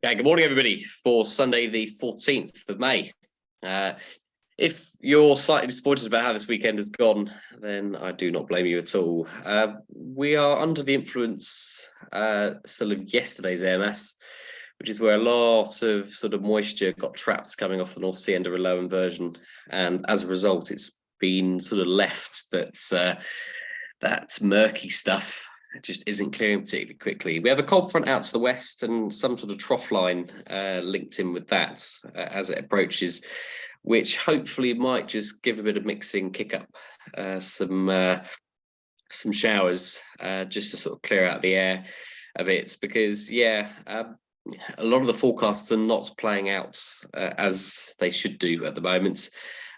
Okay, good morning, everybody, for Sunday, the 14th of May. If you're slightly disappointed about how this weekend has gone, then I do not blame you at all. We are under the influence still of yesterday's air mass, which is where a lot of sort of moisture got trapped coming off the North Sea end of a low inversion. And as a result, it's been sort of left that murky stuff just isn't clearing particularly quickly. We have a cold front out to the west and some sort of trough line linked in with that as it approaches, which hopefully might just give a bit of mixing, kick up some showers just to sort of clear out the air a bit, because a lot of the forecasts are not playing out as they should do at the moment,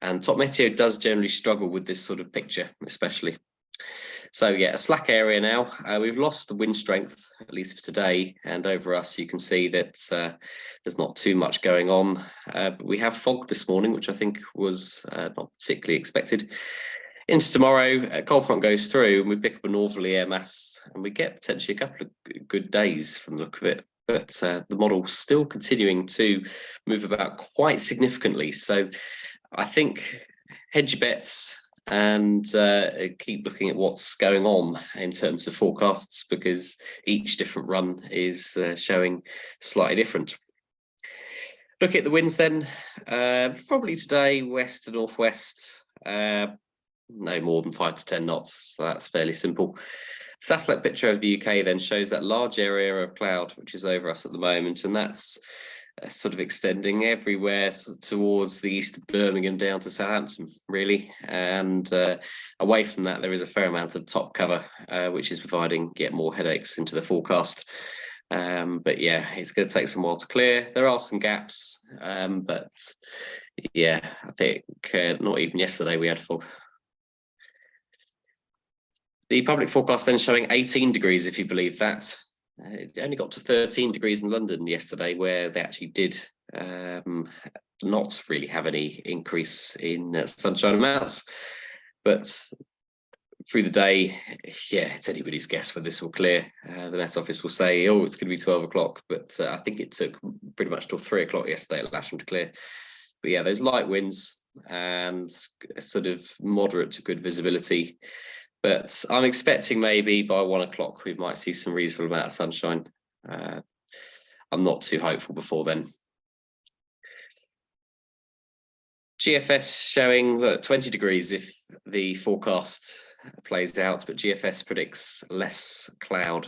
and Top Meteo does generally struggle with this sort of picture, especially. So a slack area now. We've lost the wind strength, at least for today, and over us you can see that there's not too much going on. But we have fog this morning, which I think was not particularly expected. Into tomorrow, a cold front goes through and we pick up a northerly air mass, and we get potentially a couple of good days from the look of it. But the model's still continuing to move about quite significantly. So I think hedge your bets and keep looking at what's going on in terms of forecasts, because each different run is showing slightly different. Look at the winds then. Probably today, west to northwest, no more than 5 to 10 knots, so that's fairly simple. Satellite picture of the UK then shows that large area of cloud which is over us at the moment, and that's sort of extending everywhere towards the east of Birmingham down to Southampton, really. And away from that, there is a fair amount of top cover, which is providing yet more headaches into the forecast. But it's going to take some while to clear. There are some gaps, but I think not even yesterday we had fog. The public forecast then showing 18 degrees, if you believe that. It only got to 13 degrees in London yesterday, where they actually did not really have any increase in sunshine amounts. But through the day, it's anybody's guess whether this will clear. The Met Office will say, oh, it's going to be 12 o'clock. But I think it took pretty much till 3 o'clock yesterday at Lasham to clear. But those light winds and sort of moderate to good visibility. But I'm expecting maybe by 1 o'clock we might see some reasonable amount of sunshine. I'm not too hopeful before then. GFS showing 20 degrees if the forecast plays out, but GFS predicts less cloud,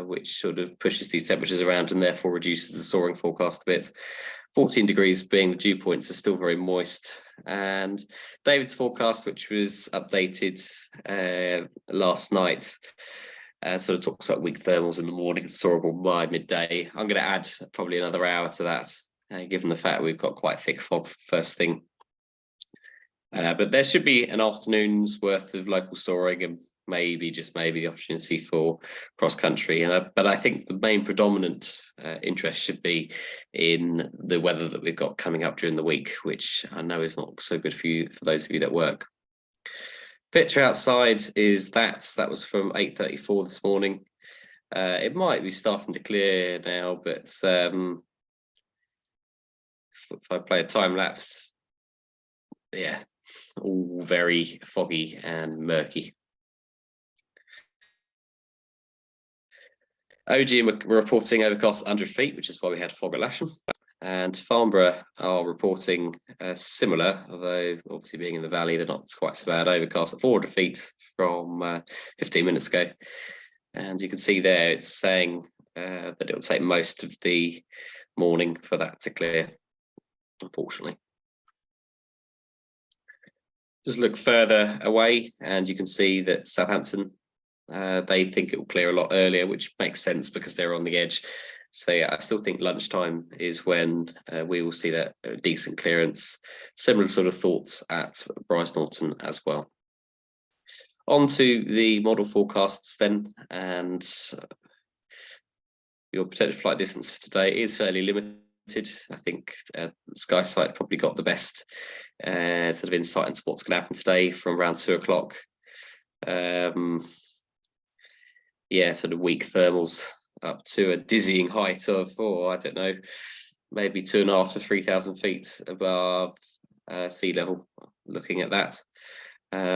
which sort of pushes these temperatures around and therefore reduces the soaring forecast a bit. 14 degrees being the dew points are still very moist. And David's forecast, which was updated last night, sort of talks about weak thermals in the morning and soarable by midday. I'm going to add probably another hour to that, given the fact we've got quite thick fog first thing. But there should be an afternoon's worth of local soaring and maybe, just maybe, the opportunity for cross-country. But I think the main predominant interest should be in the weather that we've got coming up during the week, which I know is not so good for those of you that work. Picture outside is that was from 8:34 this morning. It might be starting to clear now, but if I play a time lapse, all very foggy and murky. OG are reporting overcast 100 feet, which is why we had fog at Lasham. And Farnborough are reporting similar, although obviously being in the valley, they're not quite so bad. Overcast at 400 feet from 15 minutes ago. And you can see there it's saying that it'll take most of the morning for that to clear, unfortunately. Just look further away and you can see that Southampton, they think it will clear a lot earlier, which makes sense because they're on the edge. So I still think lunchtime is when we will see that decent clearance. Similar sort of thoughts at Bryce Norton as well. On to the model forecasts then, and your potential flight distance for today is fairly limited. I think SkySight probably got the best sort of insight into what's going to happen today from around 2 o'clock. Sort of weak thermals up to a dizzying height of, I don't know, maybe 2.5 to 3,000 feet above sea level. Looking at that,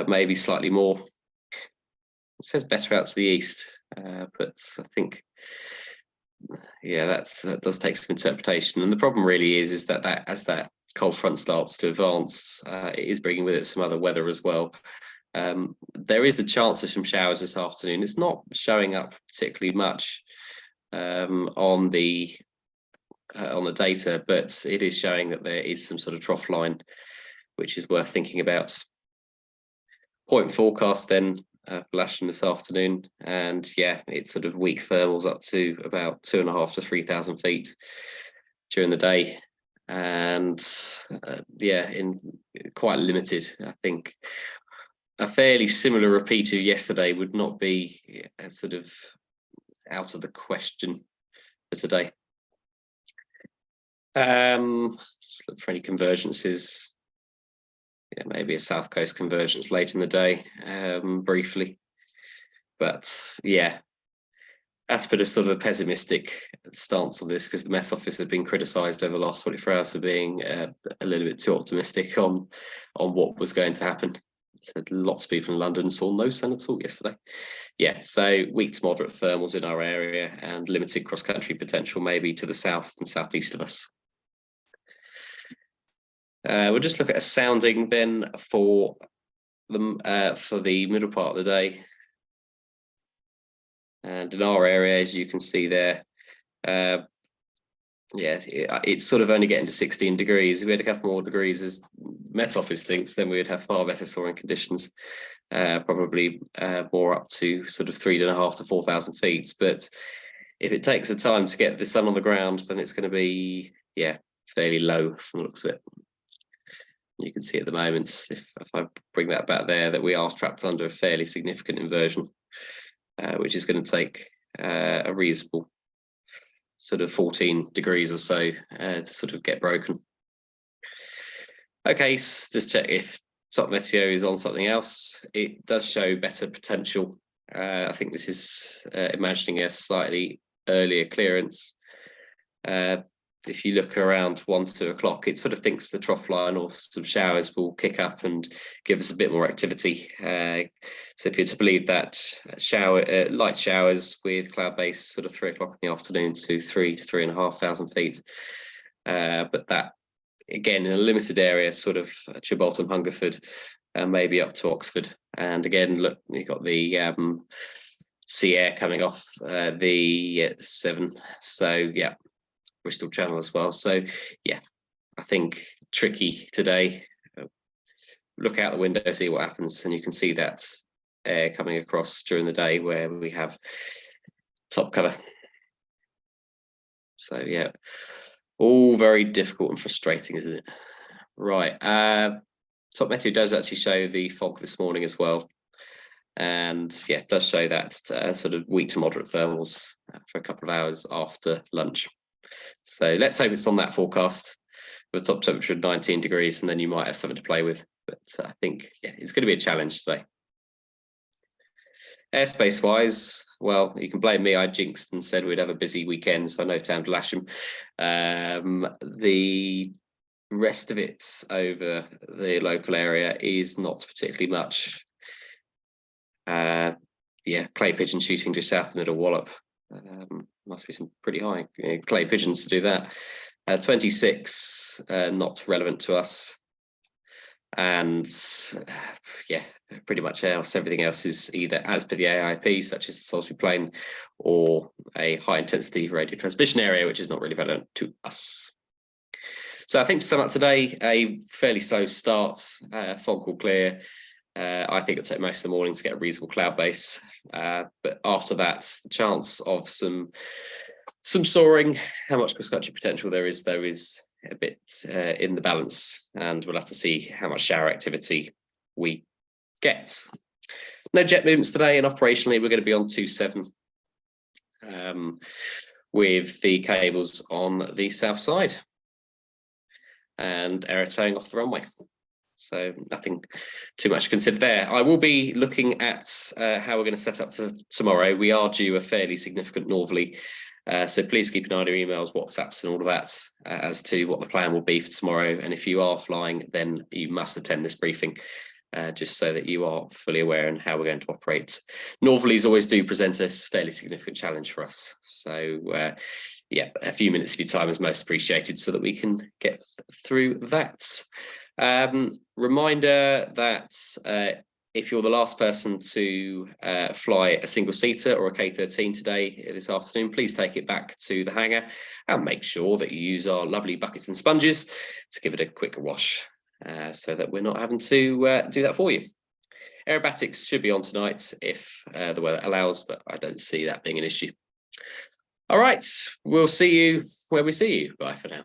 maybe slightly more. It says better out to the east, but I think, yeah, that does take some interpretation. And the problem really is that as that cold front starts to advance, it is bringing with it some other weather as well. There is the chance of some showers this afternoon. It's not showing up particularly much on the data, but it is showing that there is some sort of trough line, which is worth thinking about. Point forecast then for Lasham this afternoon, and yeah, it's sort of weak thermals up to about 2.5 to 3,000 feet during the day, and yeah, in quite limited. I think a fairly similar repeat of yesterday would not be sort of out of the question for today. Just look for any convergences. Yeah, maybe a south coast convergence late in the day, briefly. But yeah, that's a bit of sort of a pessimistic stance on this, because the Met Office has been criticised over the last 24 hours for being a little bit too optimistic on what was going to happen. So lots of people in London saw no sun at all yesterday. Yeah, so weak to moderate thermals in our area and limited cross-country potential maybe to the south and southeast of us. We'll just look at a sounding then for the middle part of the day. And in our area, as you can see there, yeah, it's sort of only getting to 16 degrees. If we had a couple more degrees, as Met Office thinks, then we would have far better soaring conditions, probably more up to sort of 3,500 to 4,000 feet. But if it takes the time to get the sun on the ground, then it's going to be, yeah, fairly low from the looks of it. You can see at the moment, if I bring that back there, that we are trapped under a fairly significant inversion, which is going to take a reasonable sort of 14 degrees or so to sort of get broken. Okay, so just check if Top Meteo is on something else. It does show better potential. I think this is imagining a slightly earlier clearance. If you look around 1 to 2 o'clock, it sort of thinks the trough line or some showers will kick up and give us a bit more activity. So if you're to believe that, light showers with cloud base sort of 3 o'clock in the afternoon to 3 to 3,500 feet. But that, again, in a limited area, sort of Chilbolton, Hungerford, maybe up to Oxford. And again, look, you've got the sea air coming off the 7. So yeah, Bristol Channel as well. So yeah, I think tricky today. Look out the window, see what happens, and you can see that air coming across during the day where we have top cover. So yeah, all very difficult and frustrating, isn't it? Right. Top Meteo does actually show the fog this morning as well. And yeah, it does show that sort of weak to moderate thermals for a couple of hours after lunch. So let's hope it's on that forecast with a top temperature of 19 degrees, and then you might have something to play with. But I think, yeah, it's going to be a challenge today. Airspace wise, well, you can blame me. I jinxed and said we'd have a busy weekend, so I no time to Lasham. The rest of it over the local area is not particularly much. Yeah, clay pigeon shooting just south of Middle Wallop. Must be some pretty high clay pigeons to do that. 26, not relevant to us. And yeah, pretty much else. Everything else is either as per the AIP, such as the Salisbury Plain, or a high intensity radio transmission area, which is not really relevant to us. So I think to sum up today, a fairly slow start. Fog will clear. I think it'll take most of the morning to get a reasonable cloud base. But after that, the chance of some soaring, how much cross-country potential there is a bit in the balance, and we'll have to see how much shower activity we get. No jet movements today, and operationally we're going to be on 2.7 with the cables on the south side and air towing off the runway. So nothing too much to consider there. I will be looking at how we're going to set up for tomorrow. We are due a fairly significant northerly, so please keep an eye on your emails, WhatsApps and all of that as to what the plan will be for tomorrow. And if you are flying, then you must attend this briefing. Just so that you are fully aware and how we're going to operate. Northerlies always do present a fairly significant challenge for us. So yeah, a few minutes of your time is most appreciated so that we can get through that. Reminder that if you're the last person to fly a single seater or a K13 today, this afternoon, please take it back to the hangar and make sure that you use our lovely buckets and sponges to give it a quick wash. So that we're not having to do that for you. Aerobatics should be on tonight if the weather allows, but I don't see that being an issue. All right, we'll see you where we see you. Bye for now.